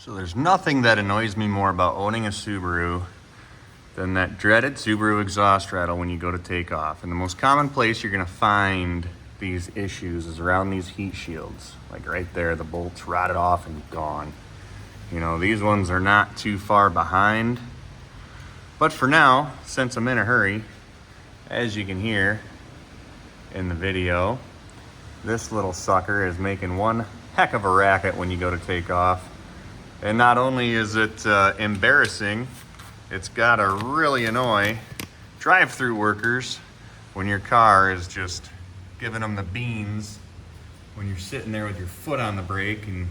So there's nothing that annoys me more about owning a Subaru than that dreaded Subaru exhaust rattle when you go to take off. And the most common place you're gonna find these issues is around these heat shields. Like right there, the bolt's rotted off and gone. You know, these ones are not too far behind. But for now, since I'm in a hurry, as you can hear in the video, this little sucker is making one heck of a racket when you go to take off. And not only is it embarrassing, it's gotta really annoy drive-through workers when your car is just giving them the beans when you're sitting there with your foot on the brake and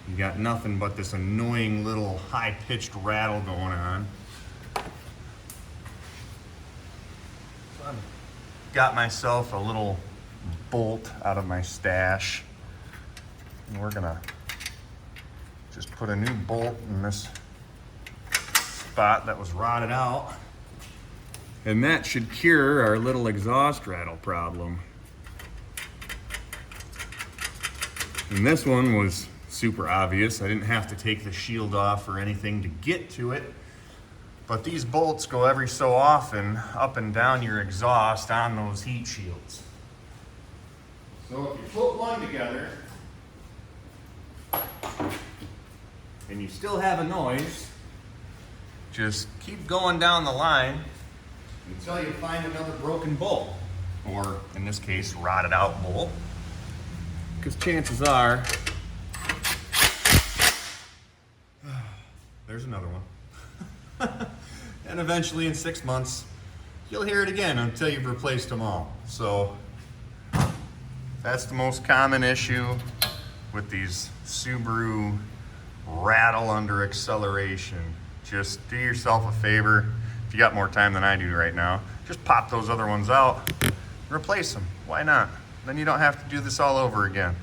you got nothing but this annoying little high-pitched rattle going on. So I've got myself a little bolt out of my stash, and we're gonna just put a new bolt in this spot that was rotted out, and that should cure our little exhaust rattle problem. And this one was super obvious. I didn't have to take the shield off or anything to get to it, but these bolts go every so often up and down your exhaust on those heat shields. So if you put one together and you still have a noise, just keep going down the line until you find another broken bolt, or in this case, rotted out bolt, because chances are, there's another one. And eventually in 6 months, you'll hear it again until you've replaced them all. So that's the most common issue with these Subaru rattle under acceleration. Just do yourself a favor. If you got more time than I do right now, just pop those other ones out, replace them. Why not? Then you don't have to do this all over again.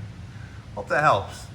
Hope that helps.